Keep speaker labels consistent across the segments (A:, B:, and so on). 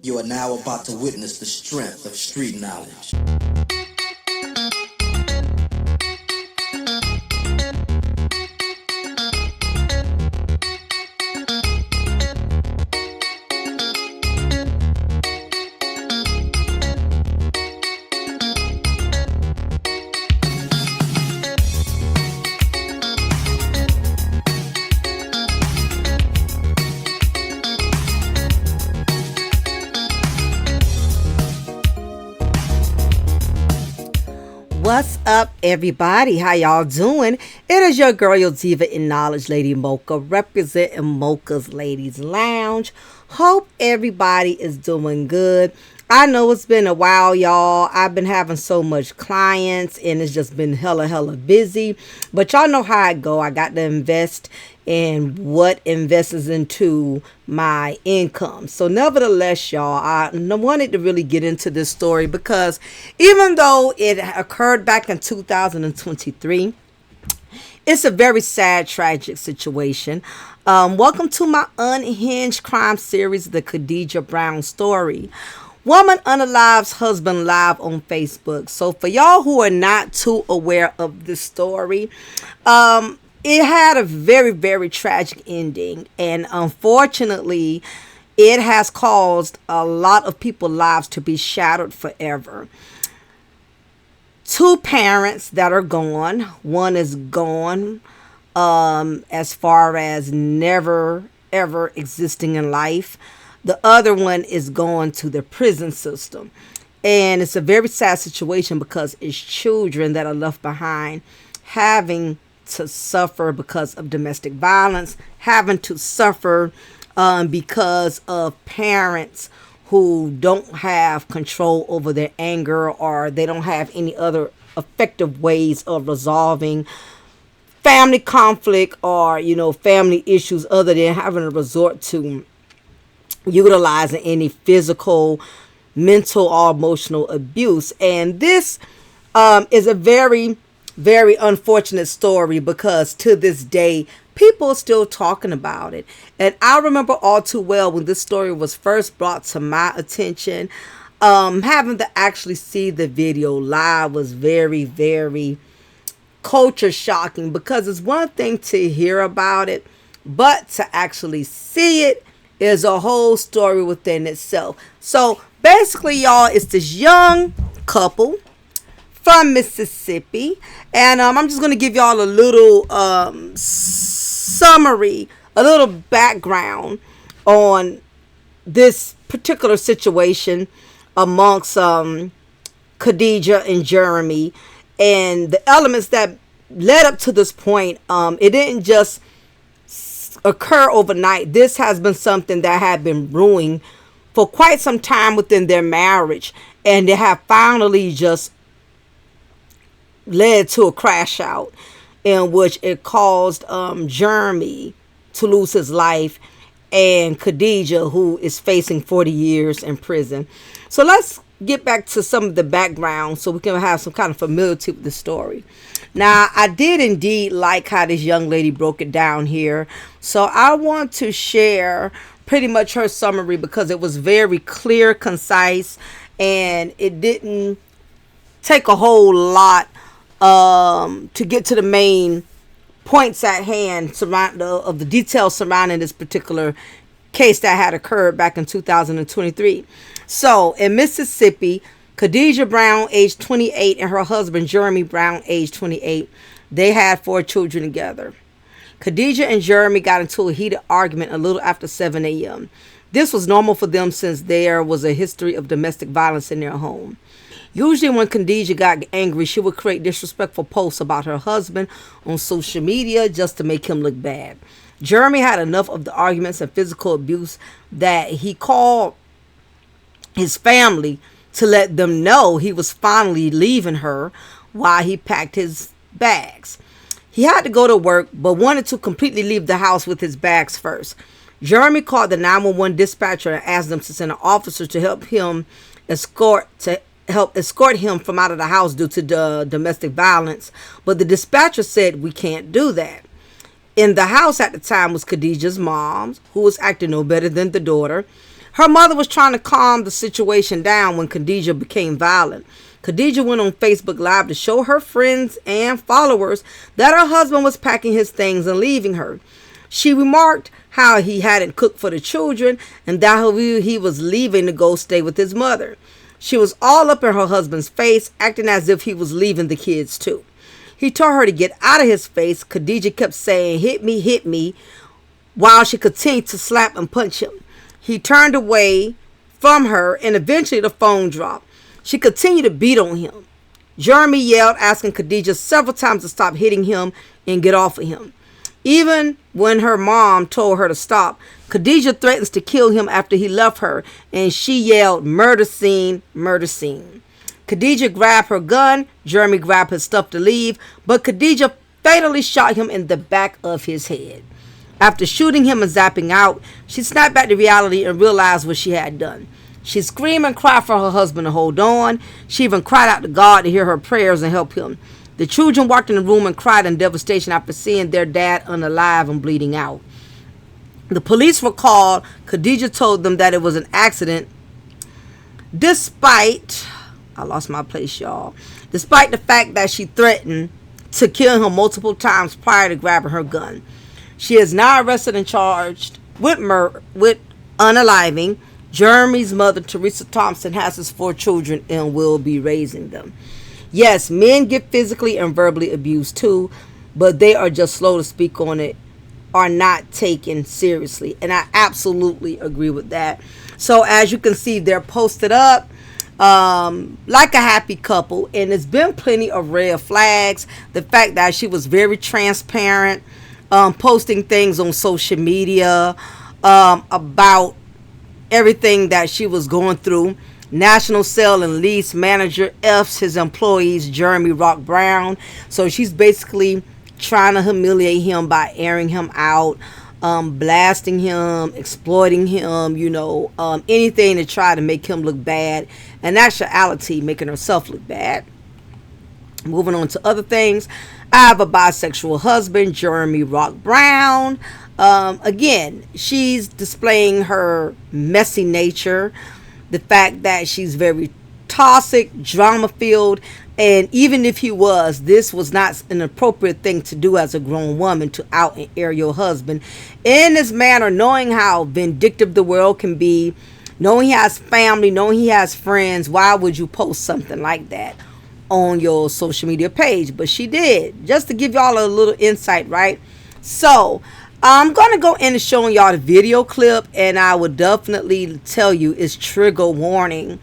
A: You are now about to witness the strength of street knowledge.
B: What's up, everybody? How y'all doing? It is your girl, your diva in knowledge, Lady Mocha, representing Mocha's Ladies Lounge. Hope everybody is doing good. I know it's been a while, y'all. I've been having so much clients, and it's just been hella busy. But y'all know how I go. I got to invest in what invests into my income. So nevertheless, y'all, I wanted to really get into this story because even though it occurred back in 2023, it's a very sad, tragic situation. Welcome to my unhinged crime series, the Khadijah Brown story. Woman unalives husband live on Facebook. So for y'all who are not too aware of this story, it had a very tragic ending, and unfortunately it has caused a lot of people's lives to be shattered forever. Two parents that are gone. One is gone as far as never ever existing in life. The other one is going to the prison system. And it's a very sad situation because it's children that are left behind having to suffer because of domestic violence, having to suffer because of parents who don't have control over their anger, or they don't have any other effective ways of resolving family conflict or, family issues other than having to resort to utilizing any physical, mental, or emotional abuse. And this is a very unfortunate story because to this day people are still talking about it. And I remember all too well when this story was first brought to my attention. Having to actually see the video live was very culture shocking, because it's one thing to hear about it, but to actually see it is a whole story within itself. So basically, y'all, it's this young couple from Mississippi, and I'm just going to give y'all a little summary, a little background on this particular situation amongst Khadijah and Jeremy, and the elements that led up to this point. It didn't just occur overnight. This has been something that had been brewing for quite some time within their marriage, and they have finally just led to a crash out in which it caused Jeremy to lose his life, and Khadijah, who is facing 40 years in prison. So let's get back to some of the background so we can have some kind of familiarity with the story. Now, I did indeed like how this young lady broke it down here. So I want to share pretty much her summary because it was very clear, concise, and it didn't take a whole lot to get to the main points at hand of the details surrounding this particular case that had occurred back in 2023. So in Mississippi, Khadijah Brown, age 28, and her husband, Jeremy Brown, age 28, they had 4 children together. Khadijah and Jeremy got into a heated argument a little after 7 a.m. This was normal for them since there was a history of domestic violence in their home. Usually when Khadijah got angry, she would create disrespectful posts about her husband on social media just to make him look bad. Jeremy had enough of the arguments and physical abuse that he called his family to let them know he was finally leaving her while he packed his bags. He had to go to work, but wanted to completely leave the house with his bags first. Jeremy called the 911 dispatcher and asked them to send an officer to help escort him from out of the house due to the domestic violence, but the dispatcher said, "We can't do that." In the house at the time was Khadijah's mom, who was acting no better than the daughter. Her mother was trying to calm the situation down when 𝓜𝓸𝓬 became violent. 𝓜𝓸𝓬 went on Facebook Live to show her friends and followers that her husband was packing his things and leaving her. She remarked how he hadn't cooked for the children and that he was leaving to go stay with his mother. She was all up in her husband's face, acting as if he was leaving the kids too. He told her to get out of his face. 𝓜𝓸𝓬 kept saying, hit me, while she continued to slap and punch him. He turned away from her and eventually the phone dropped. She continued to beat on him. Jeremy yelled, asking 𝓜𝓸𝓬 several times to stop hitting him and get off of him. Even when her mom told her to stop, 𝓜𝓸𝓬 threatens to kill him after he left her, and she yelled, murder scene, murder scene. 𝓜𝓸𝓬 grabbed her gun. Jeremy grabbed his stuff to leave, but 𝓜𝓸𝓬 fatally shot him in the back of his head. After shooting him and zapping out, she snapped back to reality and realized what she had done. She screamed and cried for her husband to hold on. She even cried out to God to hear her prayers and help him. The children walked in the room and cried in devastation after seeing their dad unalive and bleeding out. The police were called. 𝓜𝓸𝓬 told them that it was an accident. Despite the fact that she threatened to kill him multiple times prior to grabbing her gun. She is now arrested and charged with unaliving. Jeremy's mother, Teresa Thompson, has his 4 children and will be raising them. Yes, men get physically and verbally abused too, but they are just slow to speak on it, are not taken seriously. And I absolutely agree with that. So as you can see, they're posted up like a happy couple, and there's been plenty of red flags. The fact that she was very transparent, posting things on social media about everything that she was going through. National Sale and Lease Manager F's his employees, Jeremy Rock Brown. So she's basically trying to humiliate him by airing him out, blasting him, exploiting him, anything to try to make him look bad. And actuality, making herself look bad. Moving on to other things. I have a bisexual husband, Jeremy Rock Brown. Again, she's displaying her messy nature. The fact that she's very toxic, drama-filled. And even if he was, this was not an appropriate thing to do as a grown woman, to out and air your husband in this manner, knowing how vindictive the world can be, knowing he has family, knowing he has friends. Why would you post something like that on your social media page? But she did, just to give y'all a little insight, right? So I'm going to go into showing y'all the video clip, and I would definitely tell you it's trigger warning.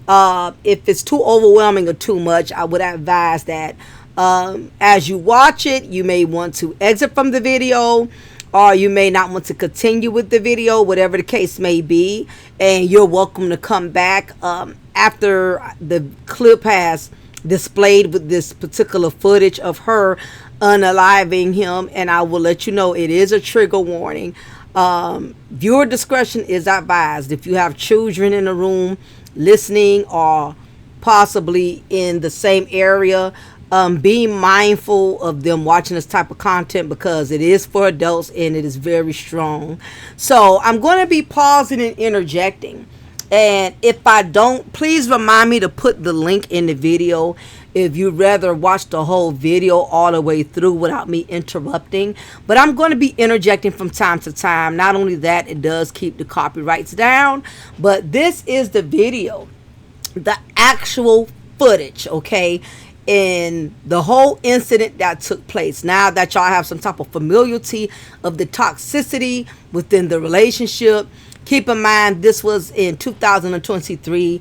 B: If it's too overwhelming or too much, I would advise that as you watch it, you may want to exit from the video, or you may not want to continue with the video, whatever the case may be. And you're welcome to come back after the clip has displayed with this particular footage of her unaliving him, and I will let you know it is a trigger warning. Viewer discretion is advised. If you have children in the room listening or possibly in the same area, be mindful of them watching this type of content, because it is for adults and it is very strong. So I'm going to be pausing and interjecting, and if I don't, please remind me to put the link in the video if you'd rather watch the whole video all the way through without me interrupting. But I'm going to be interjecting from time to time. Not only that, it does keep the copyrights down, but this is the video, the actual footage, okay, and the whole incident that took place. Now that y'all have some type of familiarity of the toxicity within the relationship, keep in mind this was in 2023.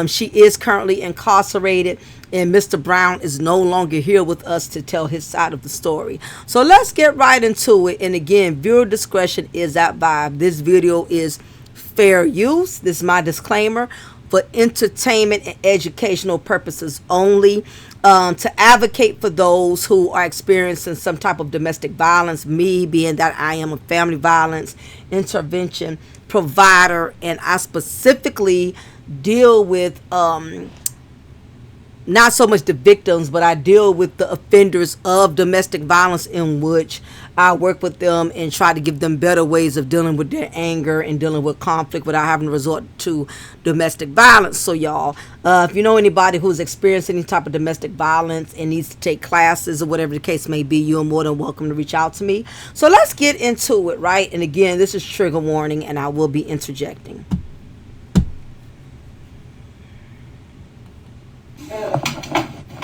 B: She is currently incarcerated, and Mr. Brown is no longer here with us to tell his side of the story. So let's get right into it. And again, viewer discretion is advised. This video is fair use. This is my disclaimer, for entertainment and educational purposes only. To advocate for those who are experiencing some type of domestic violence, me being that I am a family violence intervention provider, and I specifically deal with not so much the victims, but I deal with the offenders of domestic violence, in which I work with them and try to give them better ways of dealing with their anger and dealing with conflict without having to resort to domestic violence. So y'all, if you know anybody who's experienced any type of domestic violence and needs to take classes or whatever the case may be, you're more than welcome to reach out to me. So let's get into it, right? And again, this is trigger warning, and I will be interjecting.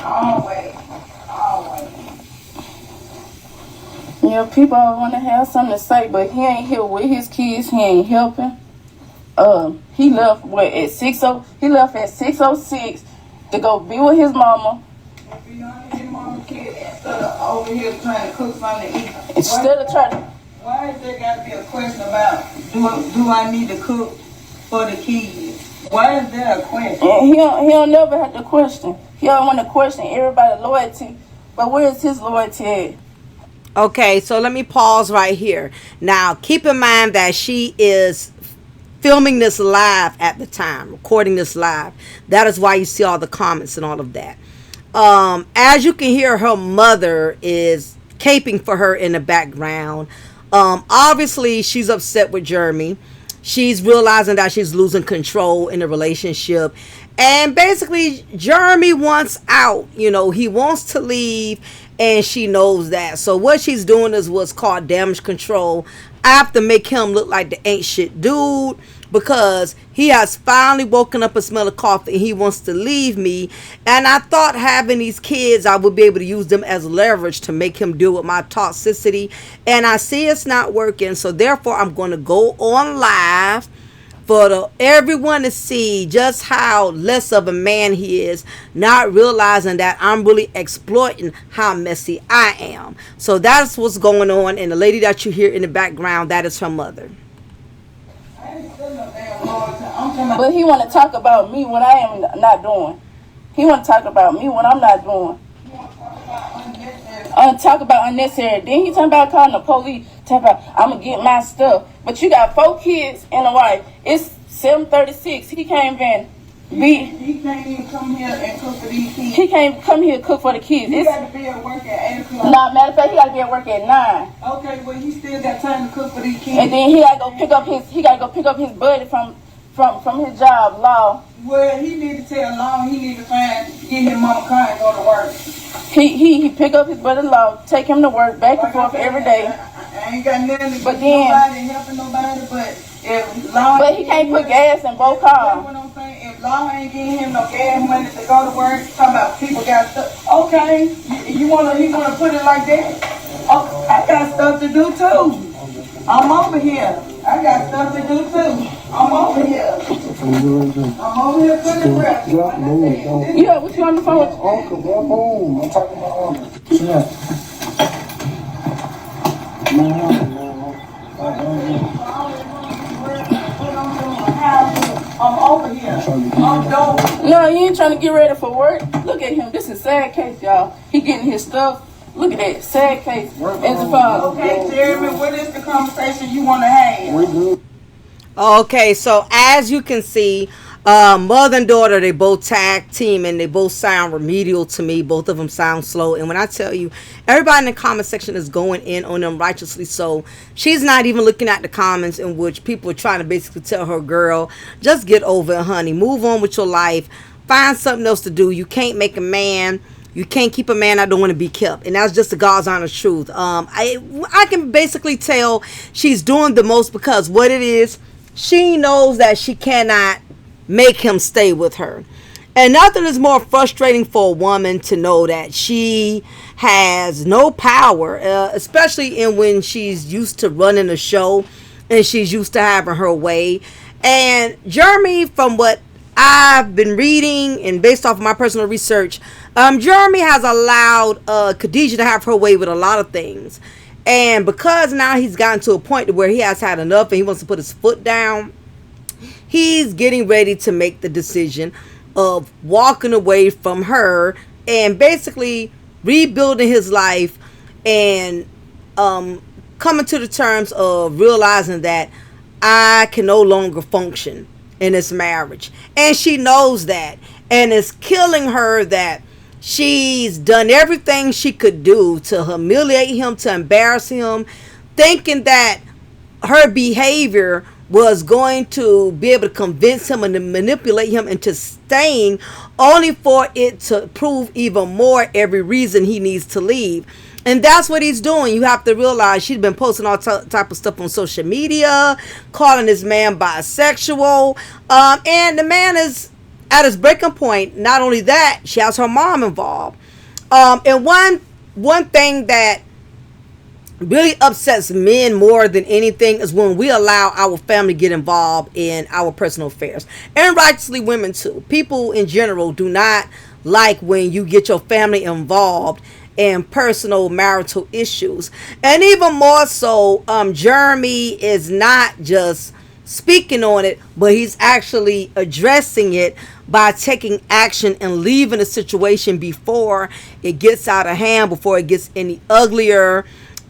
C: Always. Yeah, people want to have something to say, but he ain't here with his kids. He ain't helping. He left at 6:00. He left at 6:06 to go be with his mama.
D: If you know his mama kid, instead of over here trying to cook something to eat.
C: Instead of trying to.
D: Why is there got to be a question about do I need to cook for the kids? Why is there a question?
C: And he don't never have to question. He don't want to question everybody's loyalty. But where is his loyalty at?
B: Okay, so let me pause right here. Now, keep in mind that she is filming this live at the time, recording this live. That is why you see all the comments and all of that. As you can hear, her mother is caping for her in the background. Obviously, she's upset with Jeremy. She's realizing that she's losing control in the relationship. And basically, Jeremy wants out. You know, he wants to leave, and she knows that. So what she's doing is what's called damage control. I have to make him look like the ain't shit dude, because he has finally woken up and smelled of coffee and he wants to leave me. And I thought having these kids, I would be able to use them as leverage to make him deal with my toxicity. And I see it's not working. So therefore, I'm going to go on live for everyone to see just how less of a man he is, not realizing that I'm really exploiting how messy I am. So that's what's going on. And the lady that you hear in the background, that is her mother.
C: But he want to talk about me when I am not doing. He want to talk about me when I'm not doing. Talk about unnecessary. Then he talking about calling the police. Talk about I'm gonna get my stuff. But you got 4 kids and a wife. It's 7:36. He can't even be.
D: He can't even come here and cook for these kids.
C: He can't come here and cook for the kids.
D: He got to be at work at 8 o'clock.
C: Nah, matter of fact, he got to be at work at 9.
D: Okay, well he still got time to cook for these kids.
C: And then he got to go pick up his. He got to go pick up his buddy from his job, Law.
D: Well, he need to tell Long he need to get his mama car and go to work.
C: He pick up his buddy Law, take him to work back and forth every day.
D: I ain't got nothing to
C: But
D: give
C: then-
D: nobody, helping nobody, but if Long...
C: But he can't put gas in both
D: That's
C: cars.
D: what I'm saying. If Long ain't getting him no gas money to go to work, talking about people got stuff. Okay, he wanna put it like that? Oh, I got stuff to do too. I'm over here. I got stuff to do too. I'm over here. I'm over here putting breath.
C: Yeah, what you on the phone with?
E: Uncle, I'm home. I'm talking about Uncle. Yeah.
D: I'm over here. I'm done.
C: No, he ain't trying to get ready for work. Look at him. This is sad case, y'all. He getting his stuff. Look at that. Sad case. As a father.
D: Okay, Jeremy, what is the conversation you want to have?
B: Okay, so as you can see, mother and daughter, they both tag team and they both sound remedial to me. Both of them sound slow. And when I tell you, everybody in the comment section is going in on them righteously so. She's not even looking at the comments in which people are trying to basically tell her, girl, just get over it, honey. Move on with your life. Find something else to do. You can't make a man. You can't keep a man that don't want to be kept. And that's just the God's honest truth. I can basically tell she's doing the most because what it is, she knows that she cannot make him stay with her. And nothing is more frustrating for a woman to know that she has no power, especially in when she's used to running a show and she's used to having her way. And Jeremy, from what I've been reading and based off of my personal research, Jeremy has allowed 𝓜𝓸𝓬𝓱𝓪'𝓼 to have her way with a lot of things. And because now he's gotten to a point where he has had enough and he wants to put his foot down, he's getting ready to make the decision of walking away from her and basically rebuilding his life and coming to the terms of realizing that I can no longer function in this marriage. And she knows that. and it's killing her that she's done everything she could do to humiliate him, to embarrass him, thinking that her behavior was going to be able to convince him and to manipulate him into staying, only for it to prove even more every reason he needs to leave. And that's what he's doing. You have to realize she's been posting all type of stuff on social media, calling this man bisexual, and the man is at his breaking point. Not only that, she has her mom involved. And one thing that really upsets men more than anything is when we allow our family to get involved in our personal affairs, and righteously women too. People in general do not like when you get your family involved in personal marital issues. And even more so, Jeremy is not just speaking on it, but he's actually addressing it by taking action and leaving the situation before it gets out of hand, before it gets any uglier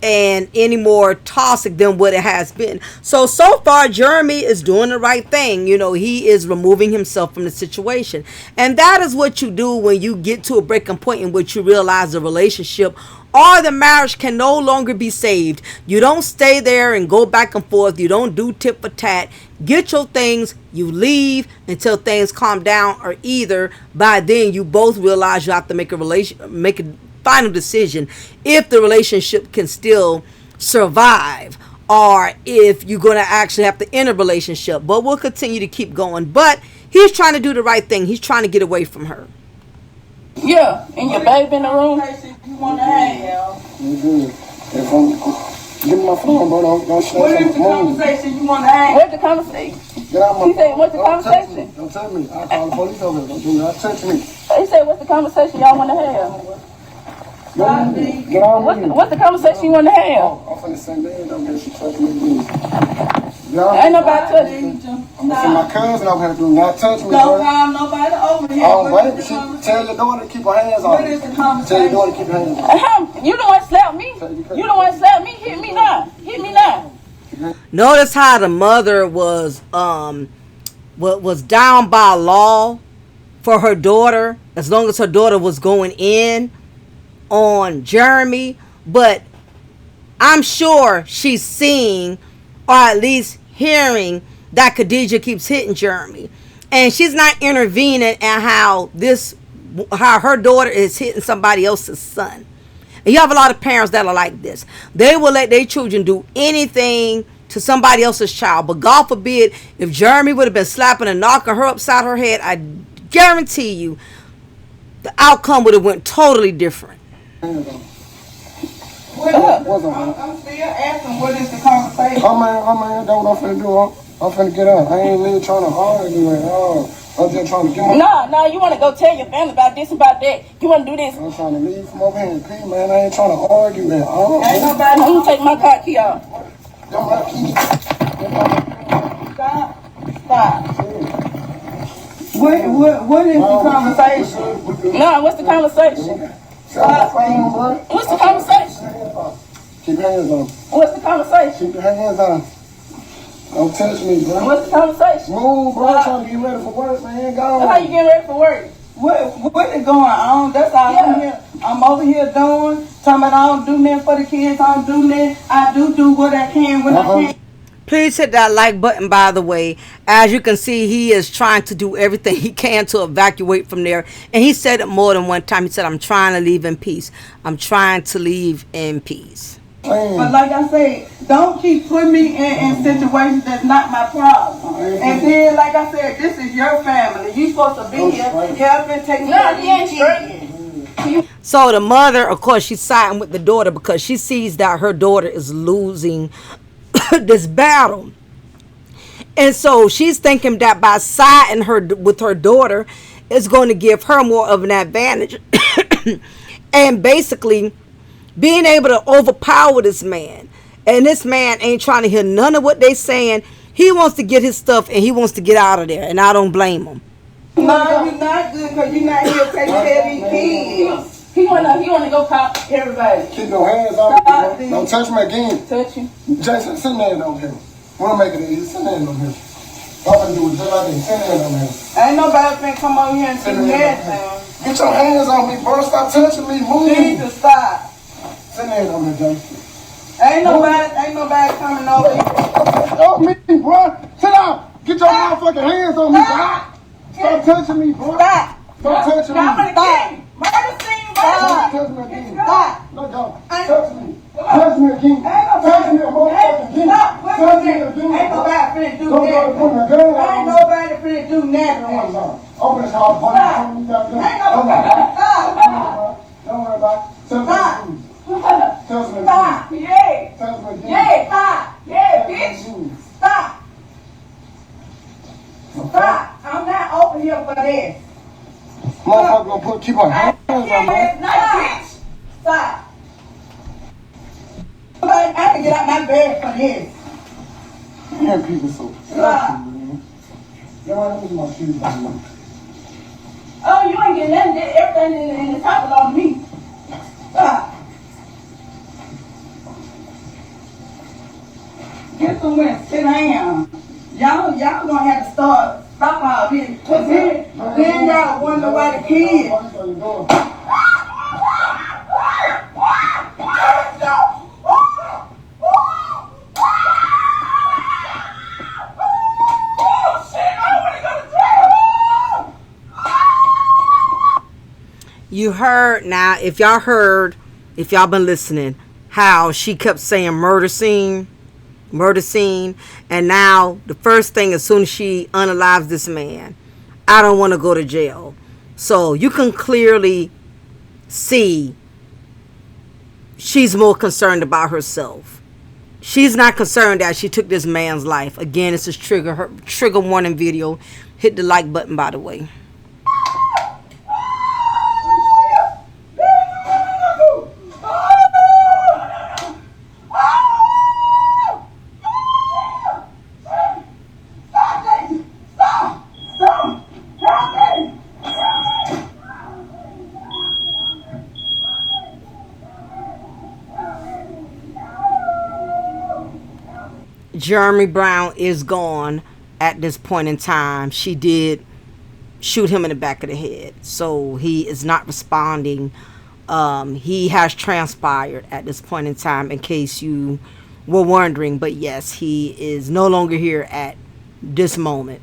B: and any more toxic than what it has been. So far, Jeremy is doing the right thing. You know, he is removing himself from the situation. And that is what you do when you get to a breaking point in which you realize the relationship or the marriage can no longer be saved. You don't stay there and go back and forth. You don't do tit for tat. Get your things, you leave until things calm down, or either by then you both realize you have to make a final decision if the relationship can still survive, or if you're going to actually have to end a relationship. But we'll continue to keep going. But he's trying to do the right thing. He's trying to get away from her.
C: Yeah, and your baby in the room.
D: You want to have?
E: You good. If give me my phone, bro. Don't share
D: What is the
E: something.
D: conversation you want to have?
C: What's the conversation?
E: Get out my
C: He said, what's the
E: Don't touch
C: conversation?
E: me. Don't touch me. I'll call the police over here. Don't do that. Touch me.
C: He said, what's the conversation y'all want to have?
E: Get on me.
C: What's the conversation you want to have?
E: I'm finna send in. Don't get you touch me, please.
C: Ain't nobody touching you.
E: I'm gonna send my cousin over here to do not touch me,
D: Don't
E: bro.
D: call nobody over here.
E: Oh,
D: What
E: wait,
D: is the conversation?
E: tell your daughter to keep her hands on
D: What
E: me.
D: is the
E: Tell your
D: conversation?
E: daughter to keep her hands on me.
C: You the one slap me. You the one slap me. Hit me now. Hit me now.
B: Notice how the mother was down by law for her daughter, as long as her daughter was going in on Jeremy. But I'm sure she's seeing, or at least hearing, that Khadijah keeps hitting Jeremy, and she's not intervening in how her daughter is hitting somebody else's son. And you have a lot of parents that are like this. They will let their children do anything to somebody else's child. But God forbid, if Jeremy would have been slapping and knocking her upside her head, I guarantee you the outcome would have went totally different.
D: I'm still asking, what is the conversation?
E: I'm that's what I'm finna do. I'm finna get up. I ain't really trying to argue at all. I'm just trying to get my...
C: No, you want to go tell your family about this, about that. You want to do this.
E: I'm trying to leave from over here and pee, man. I ain't trying to argue at all.
C: Ain't nobody. I'm going to take my car key off.
E: Don't have keys.
D: Stop. What is the conversation?
C: No, what's the conversation? What's the conversation?
E: Keep your hands on.
C: What's the conversation?
E: Keep your hands on. Don't touch me, bro.
C: What's the conversation?
E: Move, bro. I'm trying to get ready for work, man. Go.
C: How you getting ready for work?
D: What is going on? That's all I'm here. I'm over here doing. Talking about I don't do nothing for the kids. I don't do nothing. I do what I can when I can.
B: Please hit that like button, by the way. As you can see, he is trying to do everything he can to evacuate from there. And he said it more than one time. He said, I'm trying to leave in peace. I'm trying to leave in peace.
D: But like I said, don't keep putting me in situations that's not my problem. And then, like I said, this is your family. You supposed to be here helping, taking care of these kids.
B: So the mother, of course, she's siding with the daughter because she sees that her daughter is losing this battle. And so she's thinking that by siding with her daughter is going to give her more of an advantage. And basically being able to overpower this man. And this man ain't trying to hear none of what they saying. He wants to get his stuff and he wants to get out of there. And I don't blame him.
D: No, you're not good because you're not here taking care of these kids.
C: He wanna go cop everybody.
E: Keep your hands off me, bro. Don't touch me again.
C: Touch you.
E: Jason, send that over here. We'll make it easy. Send that over here. What I'm gonna do is just like this. Send it on me.
D: Ain't nobody finna come over here and do nothing.
E: Get your hands on me, bro. Stop touching me. Move.
D: Need to stop.
E: Send it on me, Jay.
D: Ain't nobody coming over here.
E: Stop me, bro. Sit down. Get your motherfucking hands on me, bro. Stop touching me, bro.
D: Stop.
E: Stop touching me.
D: Stop. Murder scene,
E: Stop
D: murder.
E: touching me again.
D: Stop.
E: Let go. Touch me. Touch me again. Touch me a motherfucking again.
D: Stop.
E: Touch me again.
D: Ain't nobody finna do
E: Don't go to put my gun
D: nothing. Ain't
E: on me.
D: nobody finna do nothing.
E: Open this house, buddy.
D: Ain't nobody. Stop.
E: Don't worry about it. Touch
D: Stop.
E: me again. Touch me again.
D: Stop. Yeah.
E: Touch me again.
D: Yeah. Stop. Yeah, bitch. Stop. Stop. I'm not over here for this.
E: Motherfucker gonna keep our hands on me.
D: Bitch. Stop. I have to get out my bed for this.
E: Here, people, so.
D: Stop.
E: Yo, let me get my shoes on.
D: Oh, you ain't getting nothing. Everything in the top on me. Stop. Get somewhere and sit down. Y'all gonna have to stop all this. Cause then y'all wonder why the kids.
B: You heard now, if y'all been listening, how she kept saying murder scene, and now the first thing, as soon as she unalives this man, I don't want to go to jail. So you can clearly see she's more concerned about herself. She's not concerned that she took this man's life. Again, this is trigger warning video. Hit the like button, by the way. Jeremy Brown is gone at this point in time. She did shoot him in the back of the head, so he is not responding. He has transpired at this point in time, in case you were wondering. But yes, he is no longer here at this moment.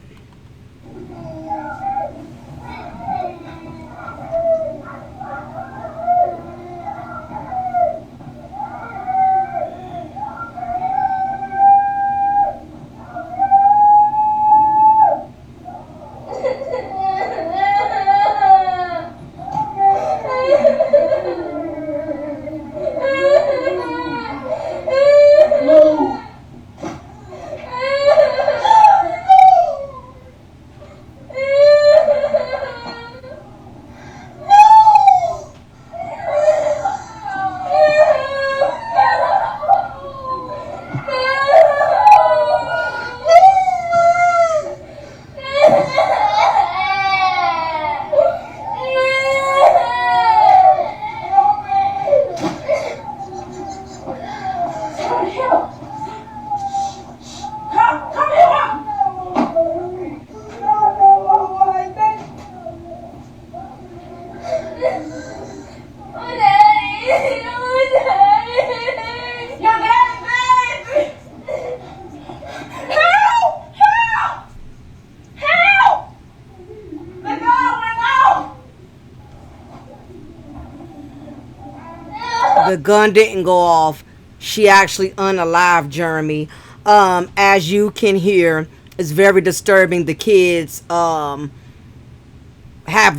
B: The gun didn't go off. She actually unalived Jeremy. As you can hear, it's very disturbing. The kids have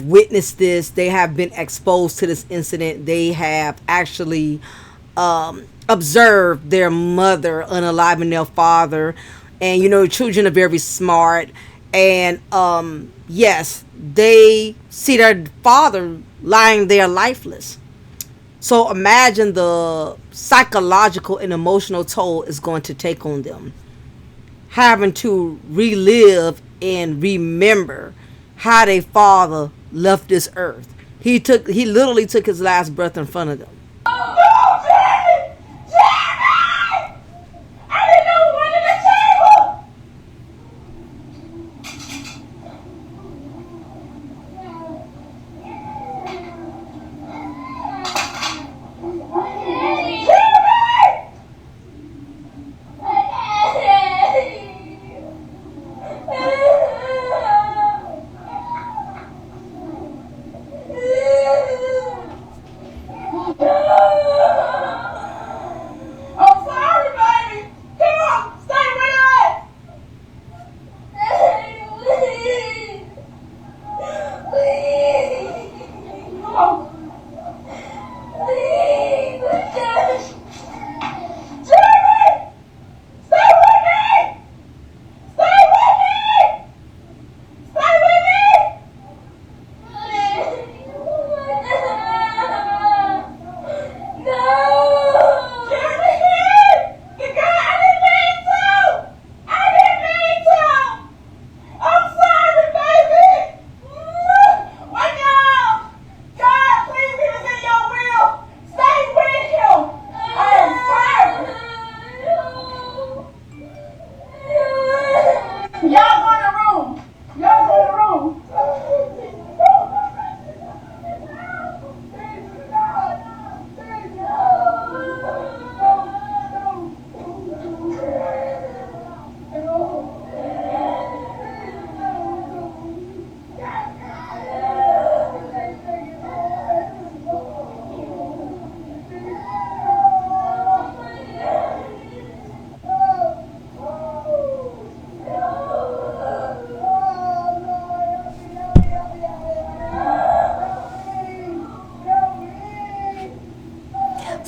B: witnessed this. They have been exposed to this incident. They have actually observed their mother unaliving their father. And you know, children are very smart. And yes, they see their father lying there lifeless. So imagine the psychological and emotional toll it's going to take on them, having to relive and remember how their father left this earth. He literally took his last breath in front of them.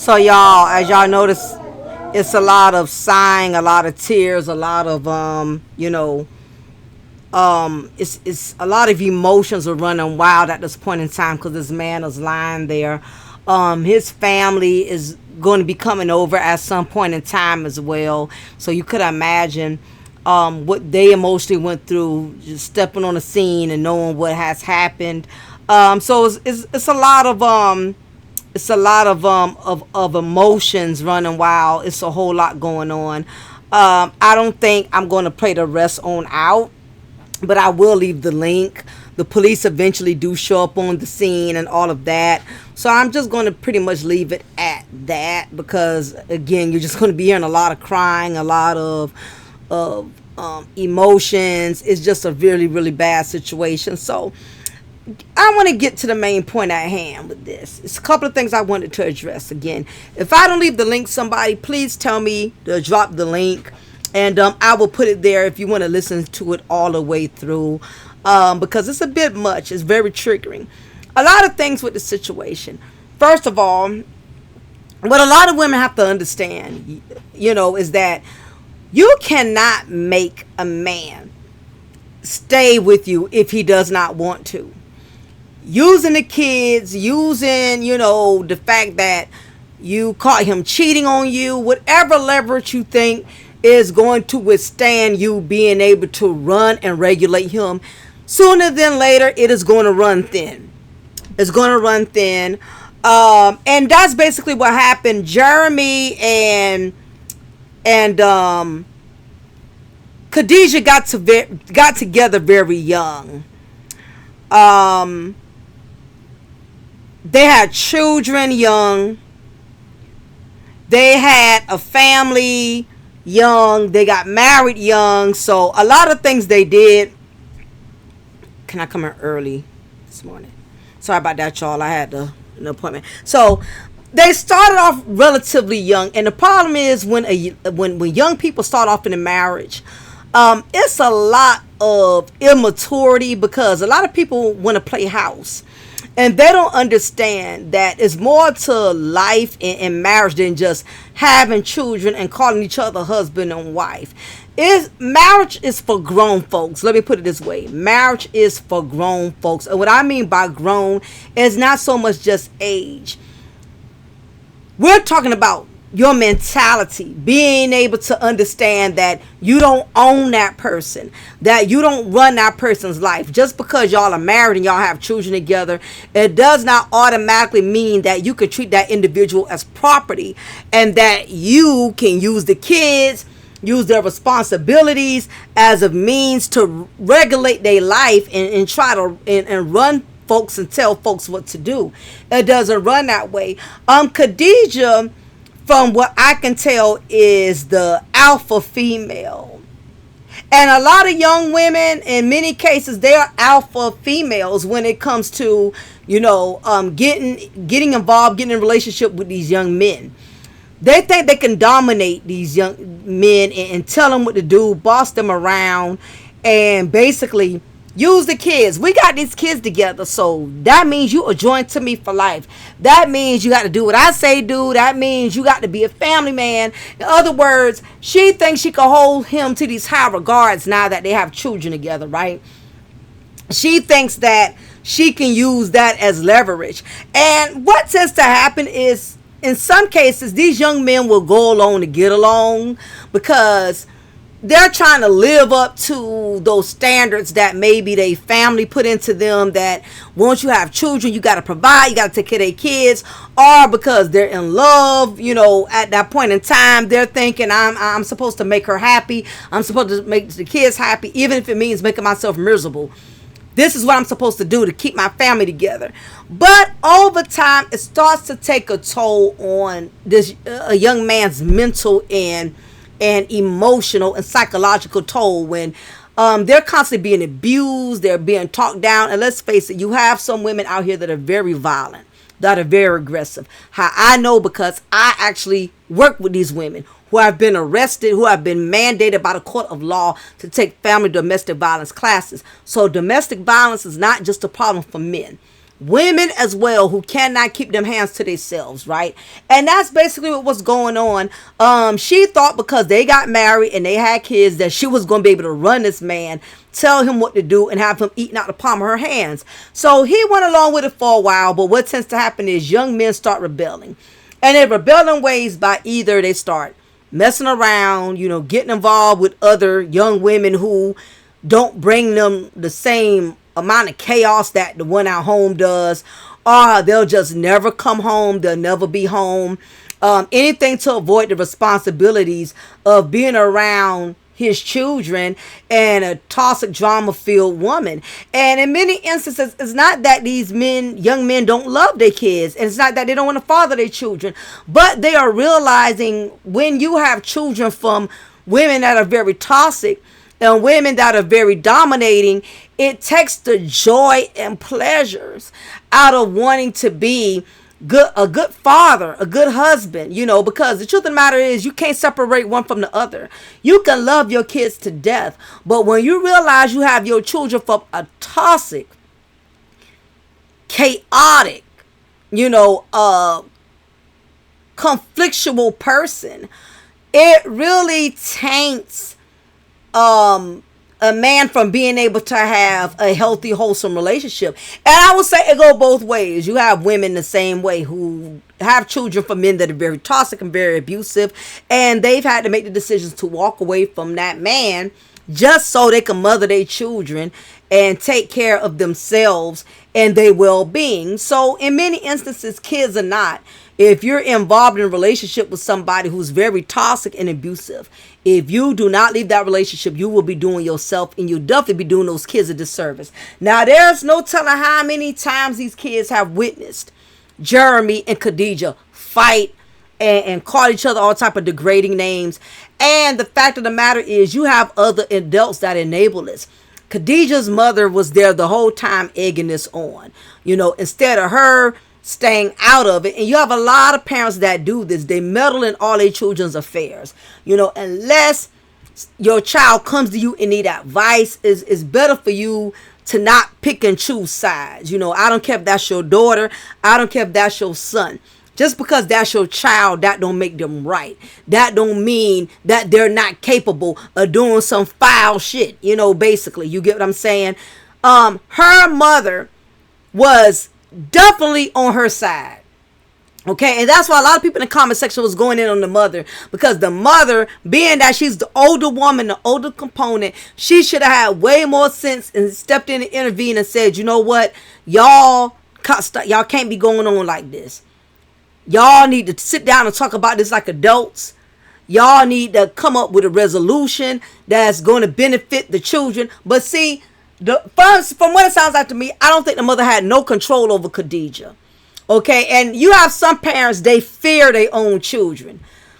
B: So y'all, as y'all notice, it's a lot of sighing, a lot of tears, a lot of it's a lot of emotions are running wild at this point in time because this man is lying there. His family is going to be coming over at some point in time as well. So you could imagine what they emotionally went through, just stepping on the scene and knowing what has happened. So it's a lot of of emotions running wild. It's a whole lot going on. I don't think I'm going to play the rest on out, but I will leave the link. The police eventually do show up on the scene and all of that. So I'm just going to pretty much leave it at that because, again, you're just going to be hearing a lot of crying, a lot of emotions. It's just a really, really bad situation. So I want to get to the main point at hand with this. It's a couple of things I wanted to address. Again, if I don't leave the link, somebody, please tell me to drop the link. And I will put it there if you want to listen to it all the way through. Because it's a bit much. It's very triggering. A lot of things with the situation. First of all, what a lot of women have to understand, is that you cannot make a man stay with you if he does not want to. Using the kids, using, the fact that you caught him cheating on you, whatever leverage you think is going to withstand you being able to run and regulate him, sooner than later, it is going to run thin. It's going to run thin. And that's basically what happened. Jeremy and 𝓜𝓸𝓬𝓱𝓪'𝓼 got together very young. They had children young. They had a family young. They got married young. So a lot of things they did. Can I come in early this morning? Sorry about that, y'all. I had an appointment. So they started off relatively young, and the problem is when young people start off in a marriage, it's a lot of immaturity because a lot of people want to play house, and they don't understand that it's more to life in marriage than just having children and calling each other husband and wife. Marriage is for grown folks. Let me put it this way. Marriage is for grown folks. And what I mean by grown is not so much just age. We're talking about your mentality, being able to understand that you don't own that person, that you don't run that person's life. Just because y'all are married and y'all have children together, it does not automatically mean that you can treat that individual as property and that you can use the kids, use their responsibilities as a means to regulate their life and try to and run folks and tell folks what to do. It doesn't run that way. 𝓜𝓸𝓬, from what I can tell, is the alpha female. And a lot of young women, in many cases, they are alpha females when it comes to, getting involved, getting in a relationship with these young men. They think they can dominate these young men and tell them what to do, boss them around, and basically use the kids. We got these kids together, so that means you are joined to me for life. That means you got to do what I say do. That means you got to be a family man. In other words, she thinks she can hold him to these high regards now that they have children together, right? She thinks that she can use that as leverage. And what tends to happen is, in some cases, these young men will go along to get along because they're trying to live up to those standards that maybe they family put into them, that once you have children, you got to provide, you got to take care of their kids, or because they're in love, at that point in time, they're thinking, I'm supposed to make her happy. I'm supposed to make the kids happy, even if it means making myself miserable. This is what I'm supposed to do to keep my family together. But over time, it starts to take a toll on a young man's mental and emotional and psychological toll when they're constantly being abused, they're being talked down. And let's face it, you have some women out here that are very violent, that are very aggressive. How I know, because I actually work with these women who have been arrested, who have been mandated by the court of law to take family domestic violence classes. So domestic violence is not just a problem for men. women as well who cannot keep them hands to themselves, right? And that's basically what was going on. She thought because they got married and they had kids that she was going to be able to run this man, tell him what to do, and have him eating out the palm of her hands. So he went along with it for a while, but what tends to happen is young men start rebelling. And they rebel in ways by either they start messing around, getting involved with other young women who don't bring them the same amount of chaos that the one at home does, or they'll just never come home, they'll never be home. Anything to avoid the responsibilities of being around his children and a toxic drama-filled woman. And in many instances, it's not that these young men don't love their kids, and it's not that they don't want to father their children, but they are realizing when you have children from women that are very toxic and women that are very dominating, it takes the joy and pleasures out of wanting to be a good father, a good husband, because the truth of the matter is you can't separate one from the other. You can love your kids to death, but when you realize you have your children from a toxic, chaotic, conflictual person, it really taints a man from being able to have a healthy, wholesome relationship. And I would say it go both ways. You have women the same way who have children from men that are very toxic and very abusive, and they've had to make the decisions to walk away from that man just so they can mother their children and take care of themselves and their well-being. So in many instances, kids are not. If you're involved in a relationship with somebody who's very toxic and abusive, if you do not leave that relationship, you will be doing yourself and you'll definitely be doing those kids a disservice. Now, there's no telling how many times these kids have witnessed Jeremy and Khadijah fight and call each other all type of degrading names. And the fact of the matter is you have other adults that enable this. Khadijah's mother was there the whole time egging this on, instead of her staying out of it. And you have a lot of parents that do this. They meddle in all their children's affairs. Unless your child comes to you and need advice, it's better for you to not pick and choose sides. I don't care if that's your daughter. I don't care if that's your son. Just because that's your child, that don't make them right. That don't mean that they're not capable of doing some foul shit. Basically, you get what I'm saying? Her mother was definitely on her side. Okay, and that's why a lot of people in the comment section was going in on the mother, because the mother, being that she's the older woman, the older component, she should have had way more sense and stepped in and intervened and said, you know what, y'all can't be going on like this. Y'all need to sit down and talk about this like adults. Y'all need to come up with a resolution that's going to benefit the children. But see, from what it sounds like to me, I don't think the mother had no control over Khadijah. Okay, and you have some parents, they fear their own children.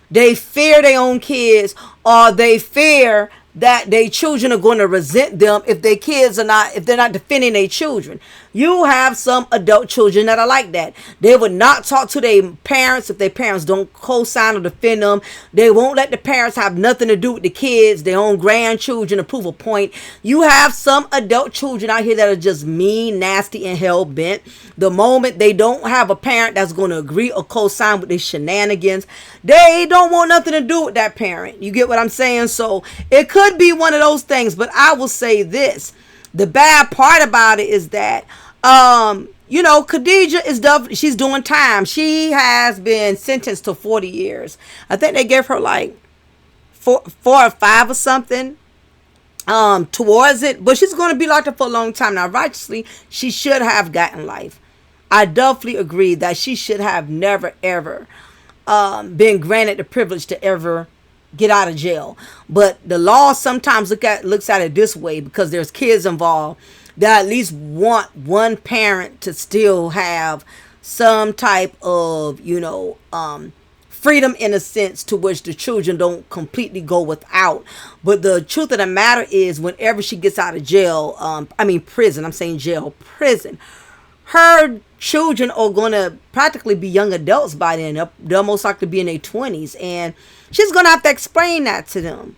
B: They fear their own kids, or they fear that their children are going to resent them if if they're not defending their children. You have some adult children that are like that. They would not talk to their parents if their parents don't co-sign or defend them. They won't let the parents have nothing to do with the kids, their own grandchildren, to prove a point. You have some adult children out here that are just mean, nasty, and hell-bent. The moment they don't have a parent that's going to agree or co-sign with their shenanigans, they don't want nothing to do with that parent. You get what I'm saying? So it could be one of those things, but I will say this. The bad part about it is that Khadijah she's doing time. She has been sentenced to 40 years. I think they gave her like four or five or something towards it, but she's going to be locked up for a long time. Now, righteously, she should have gotten life. I definitely agree that she should have never, ever been granted the privilege to ever get out of jail. But the law sometimes looks at it this way, because there's kids involved that at least want one parent to still have some type of freedom, in a sense, to which the children don't completely go without. But the truth of the matter is, whenever she gets out of jail, prison, her children are going to practically be young adults by then. They'll most likely be in their 20s, and she's going to have to explain that to them.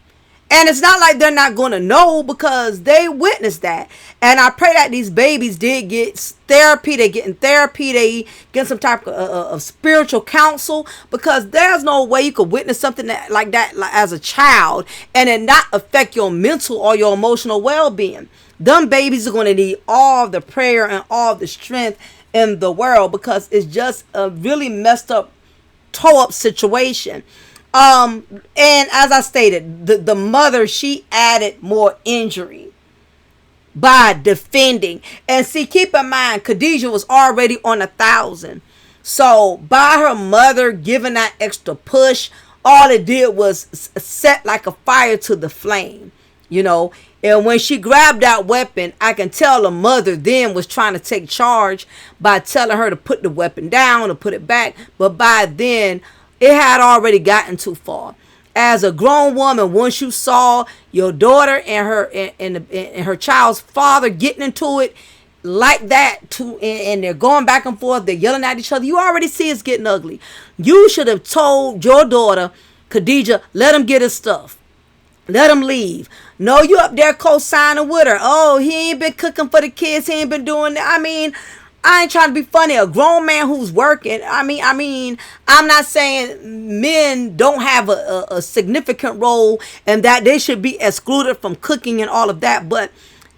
B: And it's not like they're not going to know because they witnessed that. And I pray that these babies did get therapy. They getting therapy. They get some type of spiritual counsel, because there's no way you could witness something like that as a child and it not affect your mental or your emotional well-being. Them babies are going to need all the prayer and all the strength in the world, because it's just a really messed up, toe up situation. And as I stated, the mother, she added more injury by defending. And see, keep in mind, 𝓜𝓸𝓬𝓱𝓪'𝓼 was already on 1,000. So by her mother giving that extra push, all it did was set like a fire to the flame, you know. And when she grabbed that weapon, I can tell the mother then was trying to take charge by telling her to put the weapon down or put it back. But by then, it had already gotten too far. As a grown woman, once you saw your daughter and her child's father getting into it like that, and they're going back and forth, they're yelling at each other, you already see it's getting ugly. You should have told your daughter, 𝓜𝓸𝓬𝓱𝓪, let him get his stuff. Let him leave. No, you up there co-signing with her. Oh, he ain't been cooking for the kids. He ain't been doing that. I mean, I ain't trying to be funny. A grown man who's working. I mean, I'm not saying men don't have a significant role and that they should be excluded from cooking and all of that. But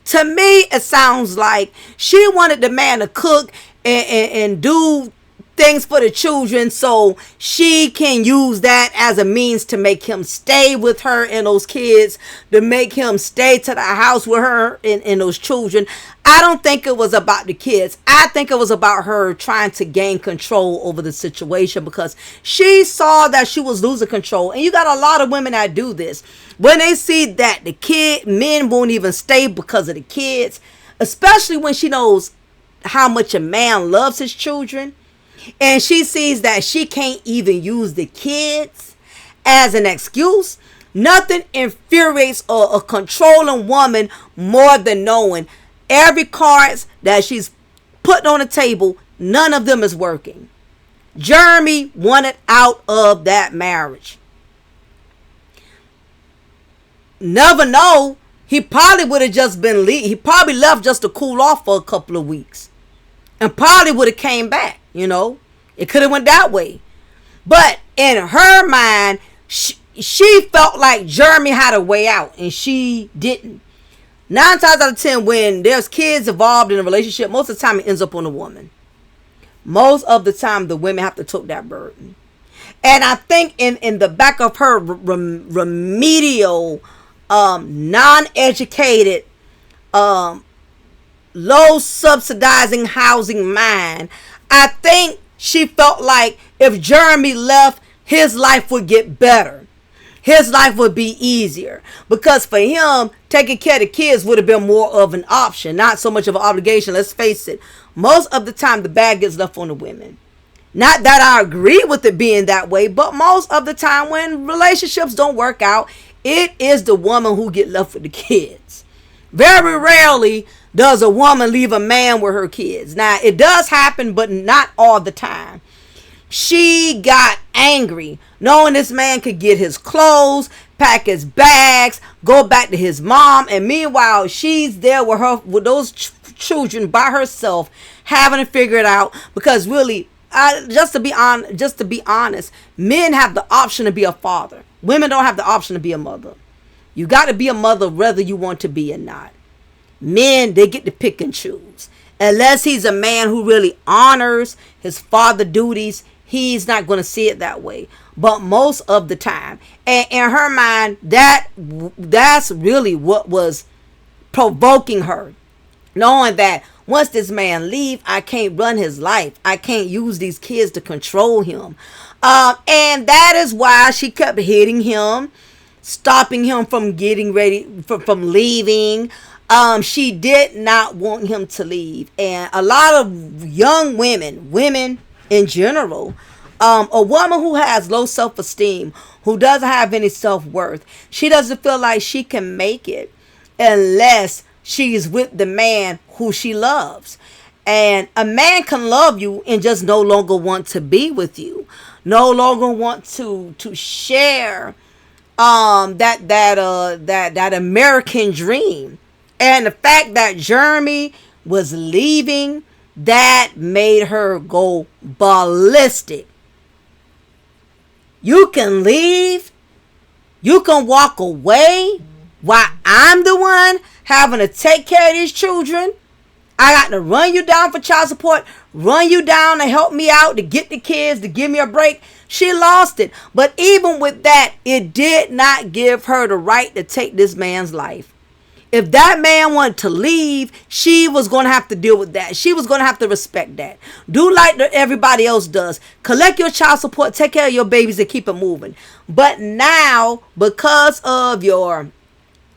B: to me, it sounds like she wanted the man to cook and do things for the children, so she can use that as a means to make him stay with her and those kids, to make him stay to the house with her and those children. I don't think it was about the kids. I think it was about her trying to gain control over the situation, because she saw that she was losing control. And you got a lot of women that do this. When they see that men won't even stay because of the kids, especially when she knows how much a man loves his children, and she sees that she can't even use the kids as an excuse. Nothing infuriates a controlling woman more than knowing every card that she's putting on the table, none of them is working. Jeremy wanted out of that marriage. Never know. He probably would have just been he probably left just to cool off for a couple of weeks, and probably would have came back. You know, it could have went that way. But in her mind, she felt like Jeremy had a way out, and she didn't. 9 times out of 10, when there's kids involved in a relationship, most of the time it ends up on the woman. Most of the time, the women have to take that burden. And I think in the back of her remedial, non-educated, low subsidizing housing mind, I think she felt like if Jeremy left, his life would get better. His life would be easier, because for him, taking care of the kids would have been more of an option, not so much of an obligation. Let's face it. Most of the time, the bag gets left on the women. Not that I agree with it being that way, but most of the time when relationships don't work out, it is the woman who get left with the kids. Very rarely does a woman leave a man with her kids. Now, it does happen, but not all the time. She got angry, knowing this man could get his clothes, pack his bags, go back to his mom, and meanwhile, she's there with those children by herself, having to figure it out. Because really, just to be honest, men have the option to be a father. Women don't have the option to be a mother. You got to be a mother whether you want to be or not. Men, they get to pick and choose. Unless he's a man who really honors his father duties, he's not going to see it that way. But most of the time, and in her mind, that's really what was provoking her. Knowing that once this man leave, I can't run his life. I can't use these kids to control him. And that is why she kept hitting him, stopping him from getting ready, from leaving. She did not want him to leave. And a lot of young women in general, a woman who has low self-esteem, who doesn't have any self-worth, she doesn't feel like she can make it unless she's with the man who she loves. And a man can love you and just no longer want to be with you, no longer want to share that American dream. And the fact that Jeremy was leaving, that made her go ballistic. You can leave, you can walk away while I'm the one having to take care of these children. I got to run you down for child support, run you down to help me out, to get the kids, to give me a break. She lost it. But even with that, it did not give her the right to take this man's life. If that man wanted to leave, she was going to have to deal with that. She was going to have to respect that. Do like everybody else does. Collect your child support, take care of your babies, and keep it moving. But now, because of your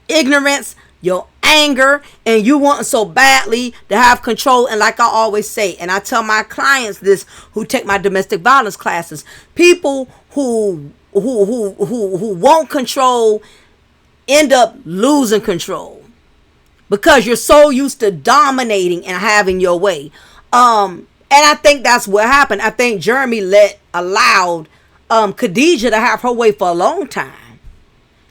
B: ignorance, your anger, and you wanting so badly to have control, and like I always say, and I tell my clients this who take my domestic violence classes, people who won't control end up losing control because you're so used to dominating and having your way. And I think that's what happened. I think Jeremy allowed 𝓜𝓸𝓬𝓱𝓪'𝓼 to have her way for a long time.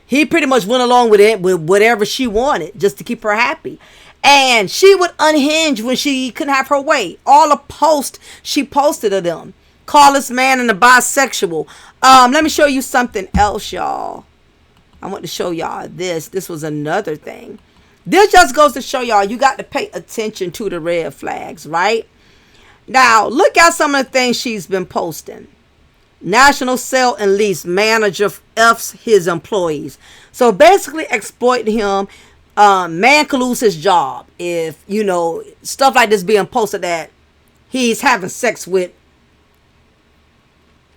B: He pretty much went along with it, with whatever she wanted, just to keep her happy. And she would unhinge when she couldn't have her way. All the posts she posted of them. Call this man and a bisexual. Let me show you something else, y'all. I want to show y'all this. This was another thing. This just goes to show y'all you got to pay attention to the red flags, right? Now, look at some of the things she's been posting. National Sale and Lease manager F's his employees. So basically exploiting him. Man could lose his job if, you know, stuff like this being posted that he's having sex with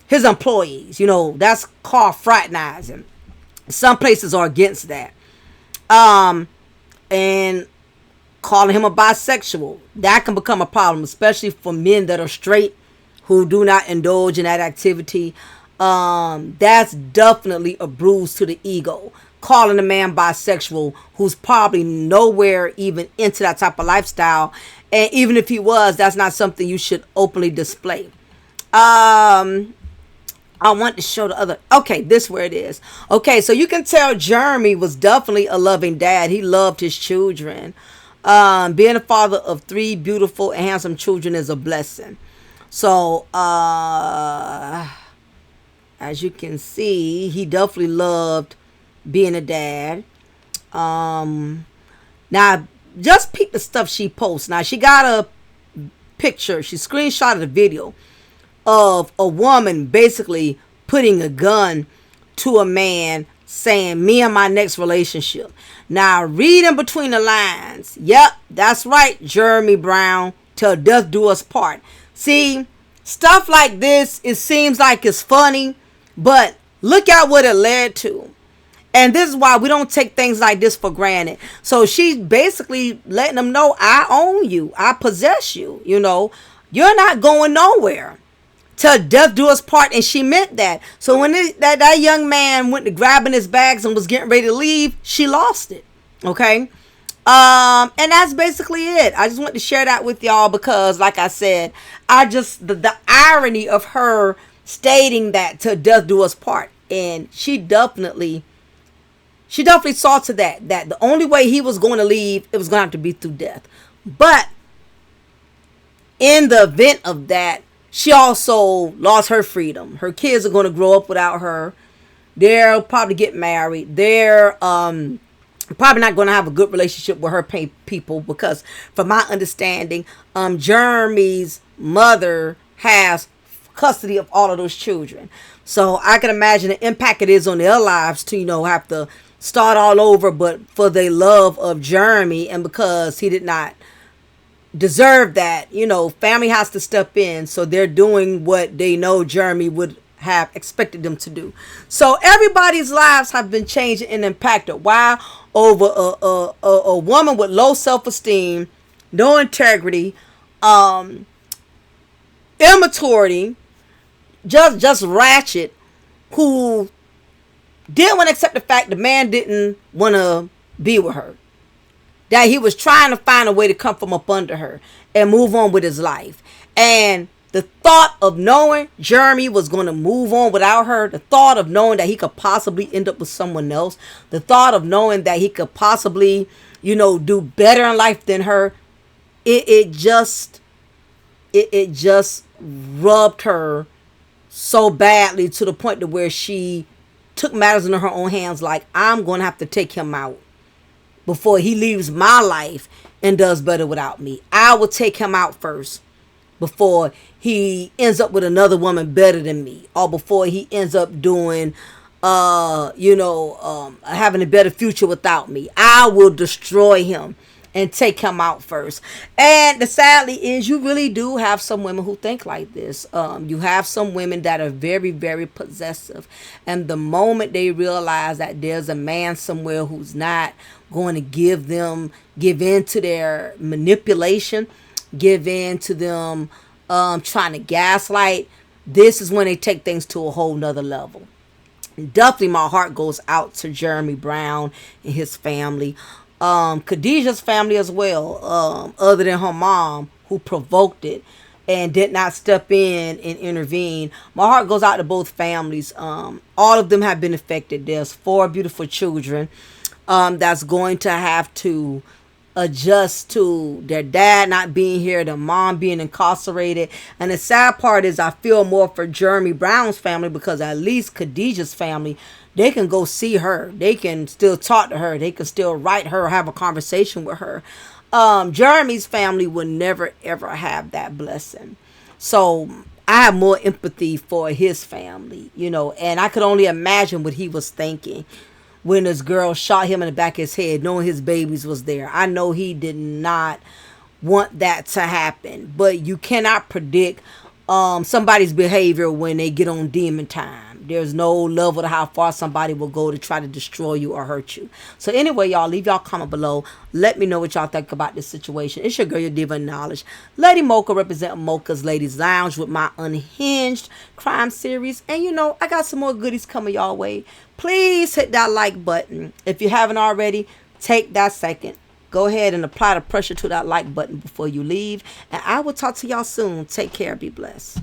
B: his employees. You know, that's called fraternizing. Some places are against that. And calling him a bisexual, that can become a problem, especially for men that are straight who do not indulge in that activity. That's definitely a bruise to the ego. Calling a man bisexual who's probably nowhere even into that type of lifestyle. And even if he was, that's not something you should openly display. I want to show the other. Okay, this where it is. Okay, so you can tell Jeremy was definitely a loving dad. He loved his children. Being a father of 3 beautiful and handsome children is a blessing. So, as you can see, he definitely loved being a dad. Now, just peep the stuff she posts. Now, she got a picture. She screenshotted a video of a woman basically putting a gun to a man saying, me and my next relationship. Now, reading between the lines. Yep, that's right, Jeremy Brown. Till death do us part. See, stuff like this, it seems like it's funny, but look at what it led to. And this is why we don't take things like this for granted. So she's basically letting them know, I own you. I possess you. You know, you're not going nowhere. Till death do us part. And she meant that. So when that young man went to grabbing his bags and was getting ready to leave, she lost it. Okay. And that's basically it. I just want to share that with y'all because, like I said, the irony of her stating that till death do us part. And she definitely saw to that the only way he was going to leave, it was going to have to be through death. But in the event of that, she also lost her freedom. Her kids are going to grow up without her. They'll probably get married. They're probably not going to have a good relationship with her people because, from my understanding, Jeremy's mother has custody of all of those children. So I can imagine the impact it is on their lives to, you know, have to start all over, but for the love of Jeremy and because he did not deserve that, you know, family has to step in. So they're doing what they know Jeremy would have expected them to do. So everybody's lives have been changed and impacted. Why? Over a woman with low self-esteem, no integrity, immaturity, just ratchet, who didn't want to accept the fact the man didn't want to be with her. That he was trying to find a way to come from up under her and move on with his life. And The thought of knowing Jeremy was going to move on without her, the thought of knowing that he could possibly end up with someone else, the thought of knowing that he could possibly, do better in life than her, it just rubbed her so badly to the point to where she took matters into her own hands. Like, I'm going to have to take him out before he leaves my life and does better without me. I will take him out first before he ends up with another woman better than me, or before he ends up doing having a better future without me. I will destroy him and take him out first. And the sadly is, you really do have some women who think like this. You have some women that are very, very possessive, and the moment they realize that there's a man somewhere who's not going to give in to their manipulation, give in to them trying to gaslight, this is when they take things to a whole nother level. Definitely my heart goes out to Jeremy Brown and his family. Khadijah's family as well, other than her mom, who provoked it and did not step in and intervene. My heart goes out to both families. All of them have been affected. There's 4 beautiful children that's going to have to adjust to their dad not being here, their mom being incarcerated. And the sad part is, I feel more for Jeremy Brown's family, because at least Khadijah's family, they can go see her. They can still talk to her. They can still write her, have a conversation with her. Jeremy's family will never, ever have that blessing. So I have more empathy for his family, and I could only imagine what he was thinking when this girl shot him in the back of his head, knowing his babies was there. I know he did not want that to happen, but you cannot predict somebody's behavior when they get on demon time. There's no level to how far somebody will go to try to destroy you or hurt you. So anyway, y'all, leave y'all comment below. Let me know what y'all think about this situation. It's your girl, your diva knowledge, Lady Mocha, representing Mocha's Ladies Lounge with my unhinged crime series. And I got some more goodies coming y'all way. Please hit that like button. If you haven't already, take that second. Go ahead and apply the pressure to that like button before you leave. And I will talk to y'all soon. Take care. Be blessed.